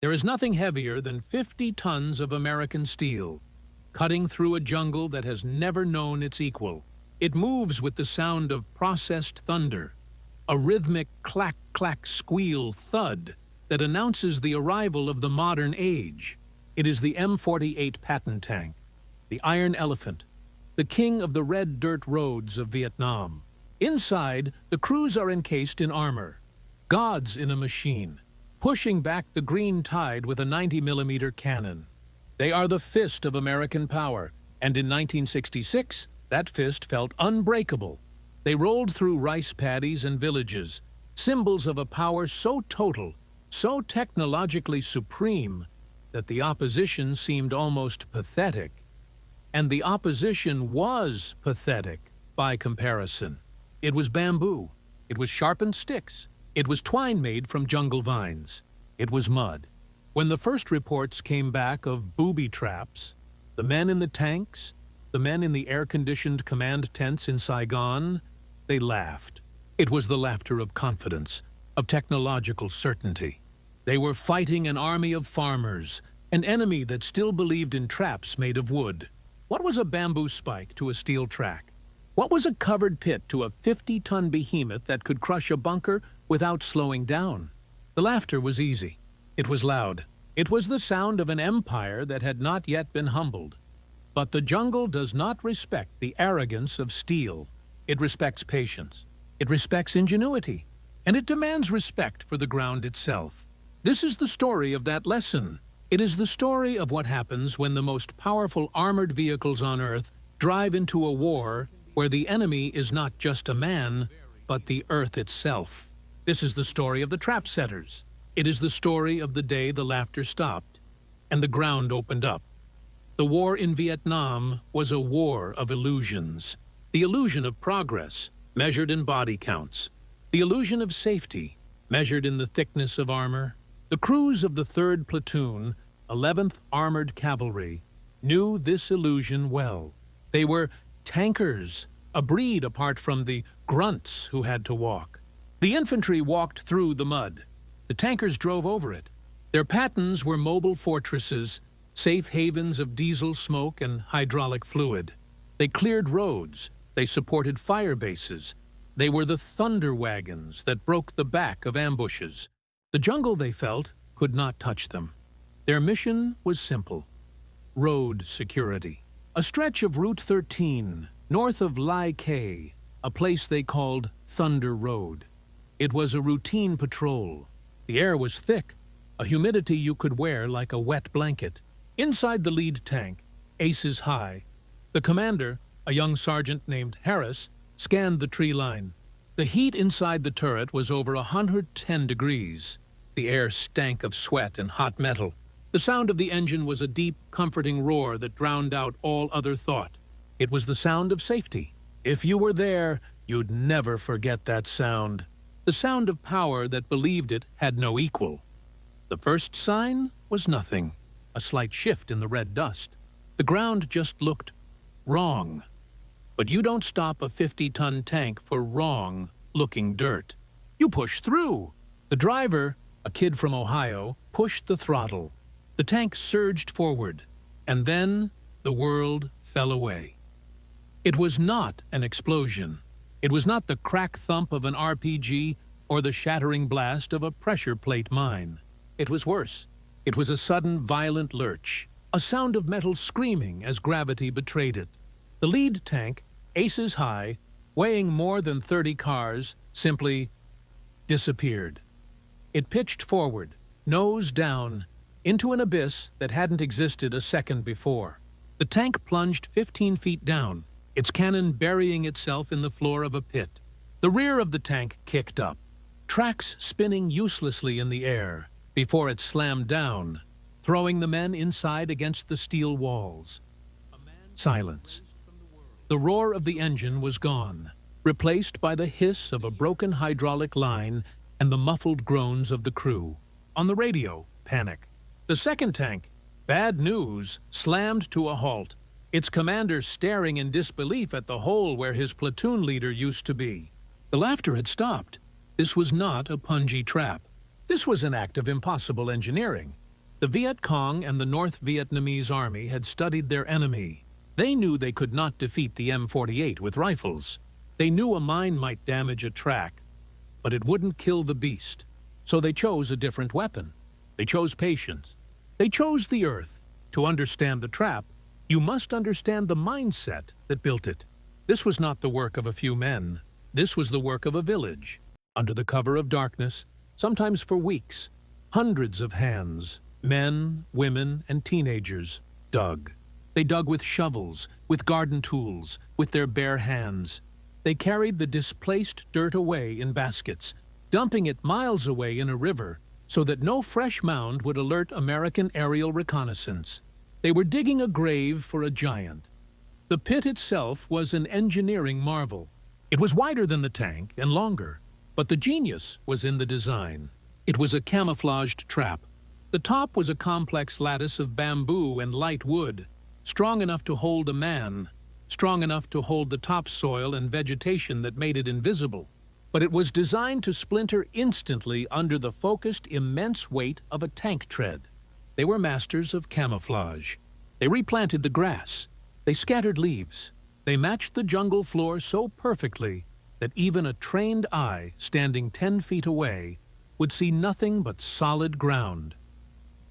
There is nothing heavier than 50 tons of American steel, cutting through a jungle that has never known its equal. It moves with the sound of processed thunder, a rhythmic clack-clack squeal thud that announces the arrival of the modern age. It is the M48 Patton tank, the Iron Elephant, the king of the red dirt roads of Vietnam. Inside, the crews are encased in armor, gods in a machine, pushing back the green tide with a 90-millimeter cannon. They are the fist of American power, and in 1966, that fist felt unbreakable. They rolled through rice paddies and villages, symbols of a power so total, so technologically supreme, that the opposition seemed almost pathetic. And the opposition was pathetic by comparison. It was bamboo. It was sharpened sticks. It was twine made from jungle vines. It was mud. When the first reports came back of booby traps, the men in the tanks, the men in the air-conditioned command tents in Saigon, they laughed. It was the laughter of confidence, of technological certainty. They were fighting an army of farmers, an enemy that still believed in traps made of wood. What was a bamboo spike to a steel track? What was a covered pit to a 50-ton behemoth that could crush a bunker without slowing down? The laughter was easy. It was loud. It was the sound of an empire that had not yet been humbled. But the jungle does not respect the arrogance of steel. It respects patience. It respects ingenuity. And it demands respect for the ground itself. This is the story of that lesson. It is the story of what happens when the most powerful armored vehicles on Earth drive into a war where the enemy is not just a man, but the Earth itself. This is the story of the trap setters. It is the story of the day the laughter stopped and the ground opened up. The war in Vietnam was a war of illusions. The illusion of progress, measured in body counts. The illusion of safety, measured in the thickness of armor. The crews of the 3rd Platoon, 11th Armored Cavalry, knew this illusion well. They were tankers, a breed apart from the grunts who had to walk. The infantry walked through the mud. The tankers drove over it. Their Pattons were mobile fortresses, safe havens of diesel smoke and hydraulic fluid. They cleared roads. They supported fire bases. They were the thunder wagons that broke the back of ambushes. The jungle, they felt, could not touch them. Their mission was simple: road security. A stretch of Route 13, north of Lai Khe, a place they called Thunder Road. It was a routine patrol. The air was thick, a humidity you could wear like a wet blanket. Inside the lead tank, aces high, the commander, a young sergeant named Harris, scanned the tree line. The heat inside the turret was over 110 degrees. The air stank of sweat and hot metal. The sound of the engine was a deep, comforting roar that drowned out all other thought. It was the sound of safety. If you were there, you'd never forget that sound. The sound of power that believed it had no equal. The first sign was nothing, a slight shift in the red dust. The ground just looked wrong. But you don't stop a 50-ton tank for wrong-looking dirt. You push through. The driver, a kid from Ohio, pushed the throttle. The tank surged forward, and then the world fell away. It was not an explosion. It was not the crack thump of an RPG or the shattering blast of a pressure plate mine. It was worse. It was a sudden, violent lurch, a sound of metal screaming as gravity betrayed it. The lead tank, aces high, weighing more than 30 cars, simply disappeared. It pitched forward, nose down, into an abyss that hadn't existed a second before. The tank plunged 15 feet down, its cannon burying itself in the floor of a pit. The rear of the tank kicked up, tracks spinning uselessly in the air before it slammed down, throwing the men inside against the steel walls. Silence. The roar of the engine was gone, replaced by the hiss of a broken hydraulic line and the muffled groans of the crew. On the radio, panic. The second tank, bad news, slammed to a halt, its commander staring in disbelief at the hole where his platoon leader used to be. The laughter had stopped. This was not a pungy trap. This was an act of impossible engineering. The Viet Cong and the North Vietnamese army had studied their enemy. They knew they could not defeat the M48 with rifles. They knew a mine might damage a track, but it wouldn't kill the beast. So they chose a different weapon. They chose patience. They chose the earth. To understand the trap, you must understand the mindset that built it. This was not the work of a few men. This was the work of a village. Under the cover of darkness, sometimes for weeks, hundreds of hands, men, women, and teenagers, dug. They dug with shovels, with garden tools, with their bare hands. They carried the displaced dirt away in baskets, dumping it miles away in a river so that no fresh mound would alert American aerial reconnaissance. They were digging a grave for a giant. The pit itself was an engineering marvel. It was wider than the tank and longer, but the genius was in the design. It was a camouflaged trap. The top was a complex lattice of bamboo and light wood, strong enough to hold a man, strong enough to hold the topsoil and vegetation that made it invisible. But it was designed to splinter instantly under the focused, immense weight of a tank tread. They were masters of camouflage. They replanted the grass. They scattered leaves. They matched the jungle floor so perfectly that even a trained eye standing 10 feet away would see nothing but solid ground.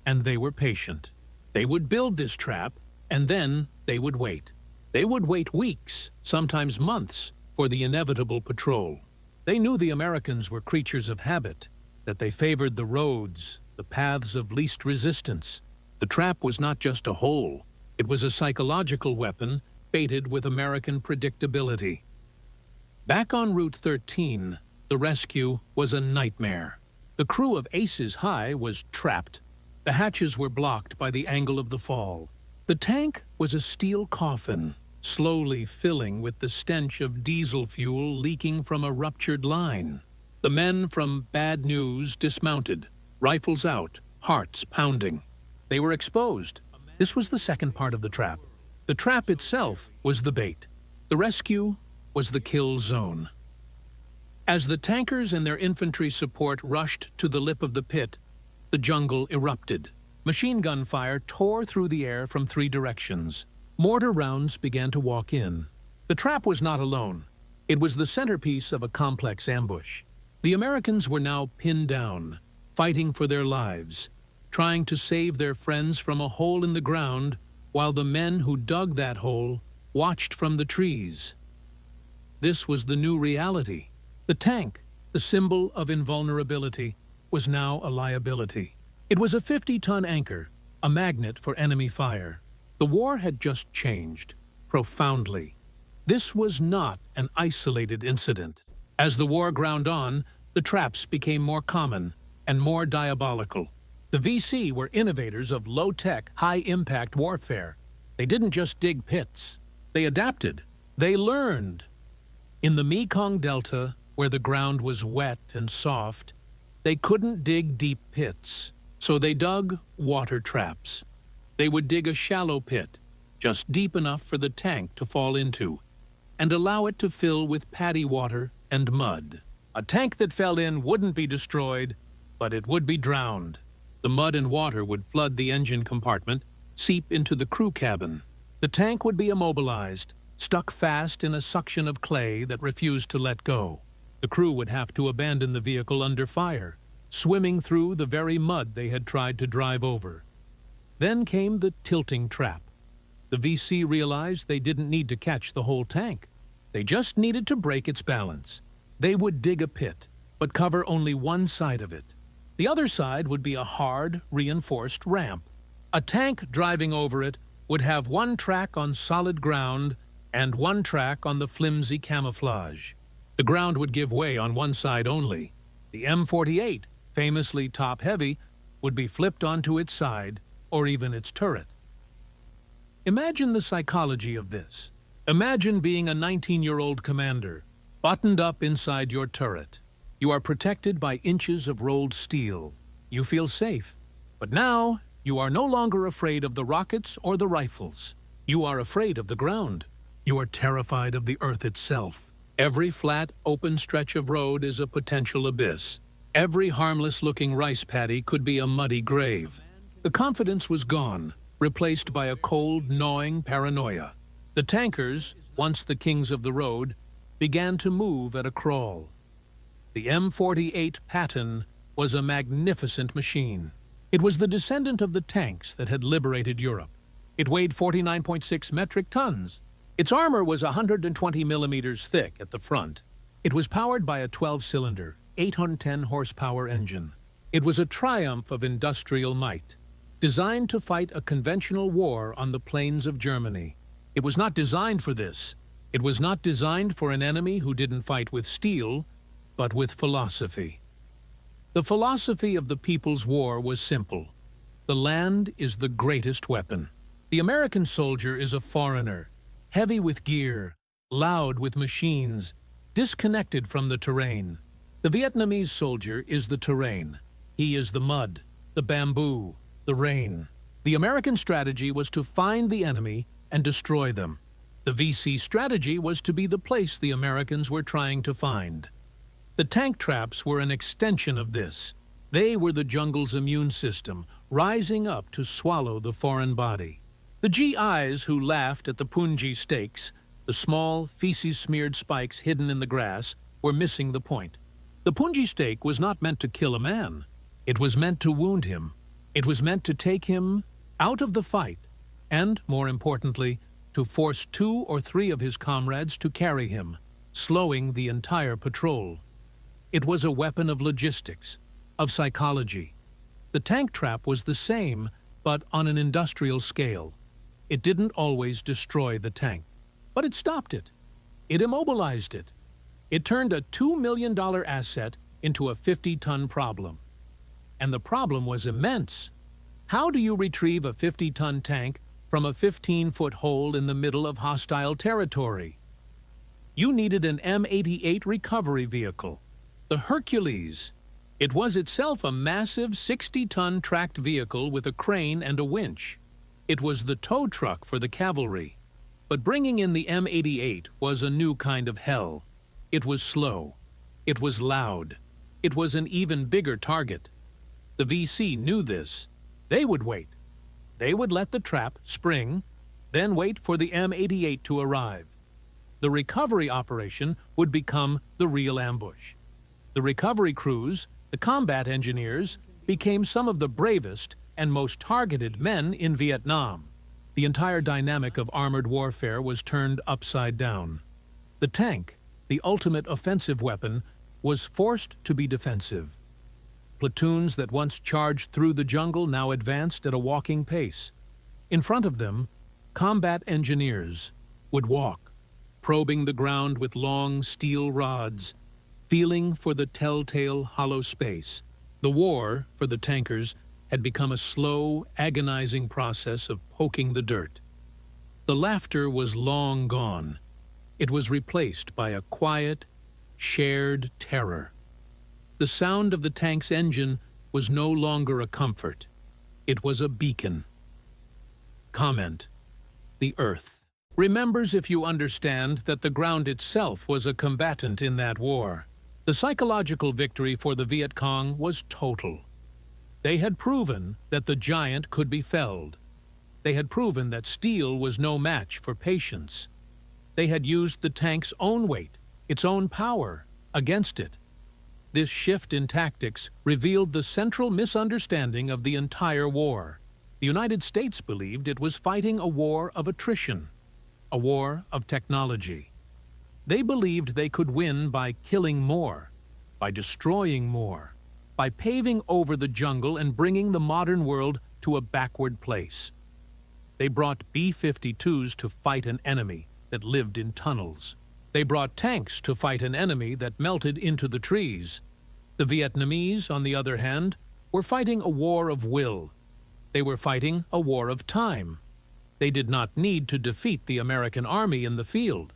And they were patient. They would build this trap, and then they would wait. They would wait weeks, sometimes months, for the inevitable patrol. They knew the Americans were creatures of habit, that they favored the roads, the paths of least resistance. The trap was not just a hole. It was a psychological weapon baited with American predictability. Back on Route 13, the rescue was a nightmare. The crew of Aces High was trapped. The hatches were blocked by the angle of the fall. The tank was a steel coffin, slowly filling with the stench of diesel fuel leaking from a ruptured line. The men from Bad News dismounted, rifles out, hearts pounding. They were exposed. This was the second part of the trap. The trap itself was the bait. The rescue was the kill zone. As the tankers and their infantry support rushed to the lip of the pit, the jungle erupted. Machine gun fire tore through the air from 3 directions. Mortar rounds began to walk in. The trap was not alone. It was the centerpiece of a complex ambush. The Americans were now pinned down, fighting for their lives, trying to save their friends from a hole in the ground, while the men who dug that hole watched from the trees. This was the new reality. The tank, the symbol of invulnerability, was now a liability. It was a 50-ton anchor, a magnet for enemy fire. The war had just changed, profoundly. This was not an isolated incident. As the war ground on, the traps became more common and more diabolical. The VC were innovators of low-tech, high-impact warfare. They didn't just dig pits. They adapted. They learned. In the Mekong Delta, where the ground was wet and soft, they couldn't dig deep pits, so they dug water traps. They would dig a shallow pit, just deep enough for the tank to fall into, and allow it to fill with paddy water and mud. A tank that fell in wouldn't be destroyed, but it would be drowned. The mud and water would flood the engine compartment, seep into the crew cabin. The tank would be immobilized, stuck fast in a suction of clay that refused to let go. The crew would have to abandon the vehicle under fire, swimming through the very mud they had tried to drive over. Then came the tilting trap. The VC realized they didn't need to catch the whole tank. They just needed to break its balance. They would dig a pit, but cover only one side of it. The other side would be a hard, reinforced ramp. A tank driving over it would have one track on solid ground and one track on the flimsy camouflage. The ground would give way on one side only. The M48, famously top-heavy, would be flipped onto its side or even its turret. Imagine the psychology of this. Imagine being a 19-year-old commander, buttoned up inside your turret. You are protected by inches of rolled steel. You feel safe. But now, you are no longer afraid of the rockets or the rifles. You are afraid of the ground. You are terrified of the earth itself. Every flat, open stretch of road is a potential abyss. Every harmless-looking rice paddy could be a muddy grave. The confidence was gone, replaced by a cold, gnawing paranoia. The tankers, once the kings of the road, began to move at a crawl. The M48 Patton was a magnificent machine. It was the descendant of the tanks that had liberated Europe. It weighed 49.6 metric tons. Its armor was 120 millimeters thick at the front. It was powered by a 12-cylinder, 810 horsepower engine. It was a triumph of industrial might, designed to fight a conventional war on the plains of Germany. It was not designed for this. It was not designed for an enemy who didn't fight with steel, but with philosophy. The philosophy of the People's War was simple. The land is the greatest weapon. The American soldier is a foreigner, heavy with gear, loud with machines, disconnected from the terrain. The Vietnamese soldier is the terrain. He is the mud, the bamboo, the rain. The American strategy was to find the enemy and destroy them. The VC strategy was to be the place the Americans were trying to find. The tank traps were an extension of this. They were the jungle's immune system, rising up to swallow the foreign body. The GIs who laughed at the punji stakes, the small, feces-smeared spikes hidden in the grass, were missing the point. The punji stake was not meant to kill a man. It was meant to wound him. It was meant to take him out of the fight, and, more importantly, to force 2 or 3 of his comrades to carry him, slowing the entire patrol. It was a weapon of logistics, of psychology. The tank trap was the same, but on an industrial scale. It didn't always destroy the tank, but it stopped it. It immobilized it. It turned a $2 million asset into a 50-ton problem. And the problem was immense. How do you retrieve a 50-ton tank from a 15-foot hole in the middle of hostile territory? You needed an M88 recovery vehicle, the Hercules. It was itself a massive 60-ton tracked vehicle with a crane and a winch. It was the tow truck for the cavalry. But bringing in the M88 was a new kind of hell. It was slow. It was loud. It was an even bigger target. The VC knew this. They would wait. They would let the trap spring, then wait for the M88 to arrive. The recovery operation would become the real ambush. The recovery crews, the combat engineers, became some of the bravest and most targeted men in Vietnam. The entire dynamic of armored warfare was turned upside down. The tank, the ultimate offensive weapon, was forced to be defensive. Platoons that once charged through the jungle now advanced at a walking pace. In front of them, combat engineers would walk, probing the ground with long steel rods, feeling for the telltale hollow space. The war, for the tankers, had become a slow, agonizing process of poking the dirt. The laughter was long gone. It was replaced by a quiet, shared terror. The sound of the tank's engine was no longer a comfort. It was a beacon. Comment: the earth remembers, if you understand, that the ground itself was a combatant in that war. The psychological victory for the Viet Cong was total. They had proven that the giant could be felled. They had proven that steel was no match for patience. They had used the tank's own weight, its own power, against it. This shift in tactics revealed the central misunderstanding of the entire war. The United States believed it was fighting a war of attrition, a war of technology. They believed they could win by killing more, by destroying more, by paving over the jungle and bringing the modern world to a backward place. They brought B-52s to fight an enemy that lived in tunnels. They brought tanks to fight an enemy that melted into the trees. The Vietnamese, on the other hand, were fighting a war of will. They were fighting a war of time. They did not need to defeat the American army in the field.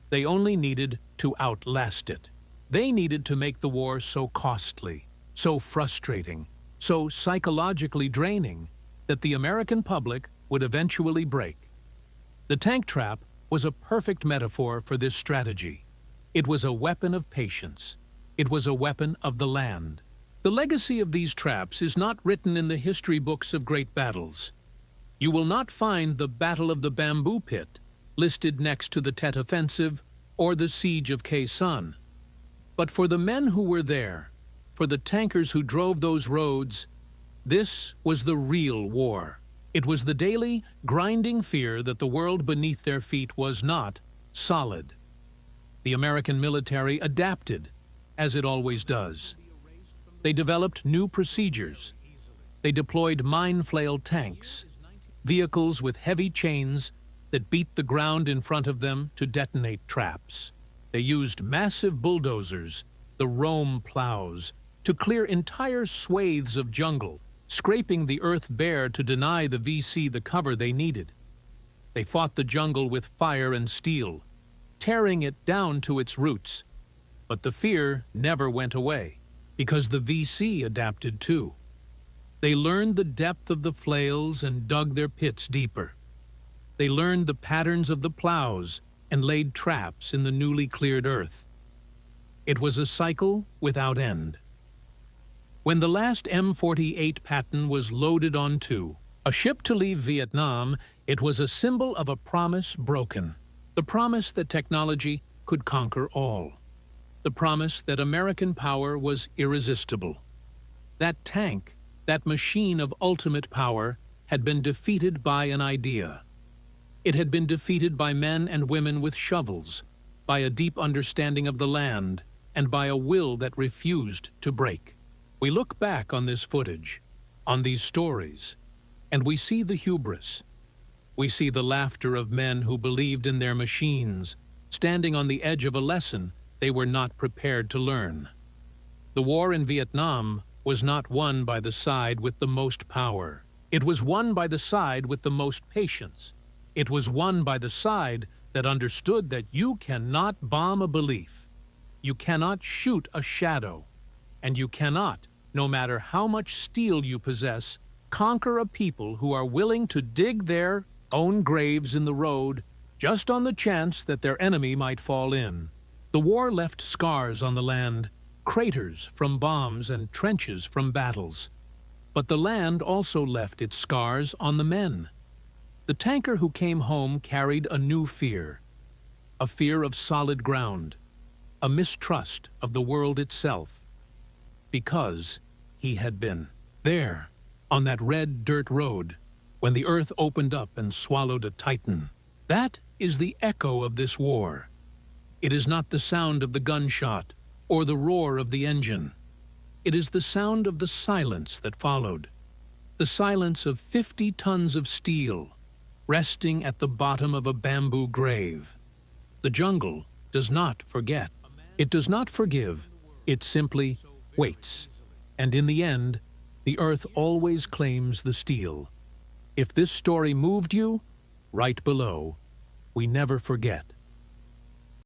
They only needed to outlast it. They needed to make the war so costly, so frustrating, so psychologically draining that the American public would eventually break. The tank trap was a perfect metaphor for this strategy. It was a weapon of patience. It was a weapon of the land. The legacy of these traps is not written in the history books of great battles. You will not find the Battle of the Bamboo Pit listed next to the Tet Offensive or the Siege of Khe Sanh. But for the men who were there, for the tankers who drove those roads, this was the real war. It was the daily, grinding fear that the world beneath their feet was not solid. The American military adapted, as it always does. They developed new procedures. They deployed mine-flail tanks, vehicles with heavy chains that beat the ground in front of them to detonate traps. They used massive bulldozers, the Rome plows, to clear entire swathes of jungle, scraping the earth bare to deny the VC the cover they needed. They fought the jungle with fire and steel, tearing it down to its roots. But the fear never went away, because the VC adapted too. They learned the depth of the flails and dug their pits deeper. They learned the patterns of the plows and laid traps in the newly cleared earth. It was a cycle without end. When the last M48 Patton was loaded onto a ship to leave Vietnam, it was a symbol of a promise broken. The promise that technology could conquer all. The promise that American power was irresistible. That tank, that machine of ultimate power, had been defeated by an idea. It had been defeated by men and women with shovels, by a deep understanding of the land, and by a will that refused to break. We look back on this footage, on these stories, and we see the hubris. We see the laughter of men who believed in their machines, standing on the edge of a lesson they were not prepared to learn. The war in Vietnam was not won by the side with the most power. It was won by the side with the most patience. It was won by the side that understood that you cannot bomb a belief. You cannot shoot a shadow. And you cannot, no matter how much steel you possess, conquer a people who are willing to dig their own graves in the road just on the chance that their enemy might fall in. The war left scars on the land, craters from bombs and trenches from battles. But the land also left its scars on the men. The tanker who came home carried a new fear, a fear of solid ground, a mistrust of the world itself, because he had been there, on that red dirt road, when the earth opened up and swallowed a titan. That is the echo of this war. It is not the sound of the gunshot or the roar of the engine. It is the sound of the silence that followed, the silence of 50 tons of steel resting at the bottom of a bamboo grave. The jungle does not forget. It does not forgive. It simply waits. And in the end, the earth always claims the steel. If this story moved you, write below. We never forget.